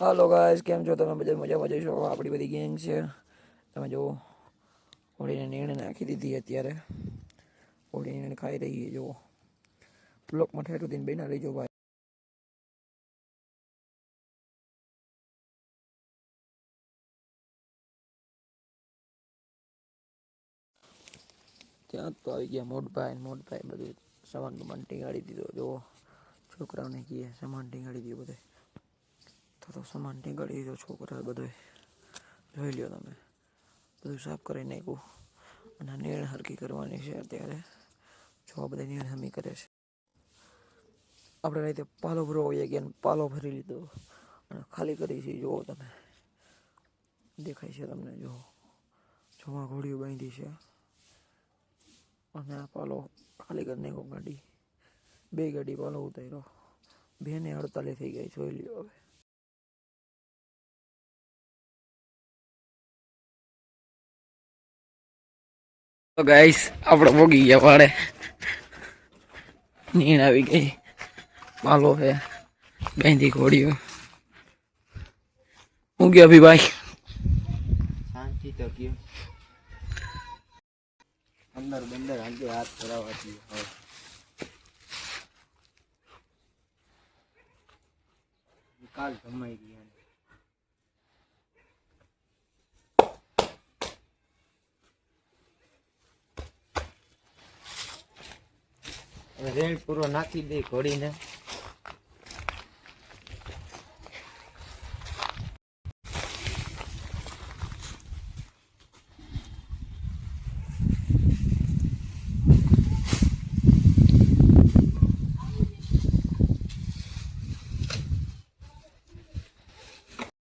હાલો guys, કેમ છો તમે? બધા મજામાં જઈશો? આપણી બધી ગેંગ છે. તમે જુઓ, હોળીને નીણ નાખી દીધી. અત્યારે હોળી નીણ ખાઈ રહી જુઓ. બ્લોકમાં ઠેઠ સુધી બેના રહીજો ભાઈ. ત્યાં તો આવી ગયા મોટભાઈ બધું સામાન બમાન ટીંગાડી દીધો. જુઓ, છોકરાઓને કહીએ સામાન ટીંગાડી દીધો. બધે તો સામાન ટીંગાડી દીધો છોકરા બધો. જોઈ લ્યો તમે, બધું સાફ કરી નાખ્યું. અને નીણ હરકી કરવાની છે અત્યારે. જો બધા નીણ હમી કરે છે. આપણે રીતે પાલો ભરવો હોઈએ ગયા, પાલો ભરી લીધો અને ખાલી કરી છે. જુઓ તમે, દેખાય છે તમને? જુઓ, જોવા ઘોડીઓ બાંધી છે અને આ પાલો ખાલી કરી નાખો. ગાડી, બે ગાડી પાલો ઉતાર્યો. 2 ને 48 થઈ ગઈ. જોઈ લ્યો હવે. તો ગાઈસ, આપણે પોગી ગયા વાડે. નીણ આવી ગઈ, પાલો હે, બાંધી ઘોડીઓ. હું ગયો અભી ભાઈ? શાંતિ તો ગયો. અંદર બંદર આજે હાથ ધરાવતી હોય. કાલ જમાઈ ગયા. રેલ પૂરો નાખી દે ઘોડીને.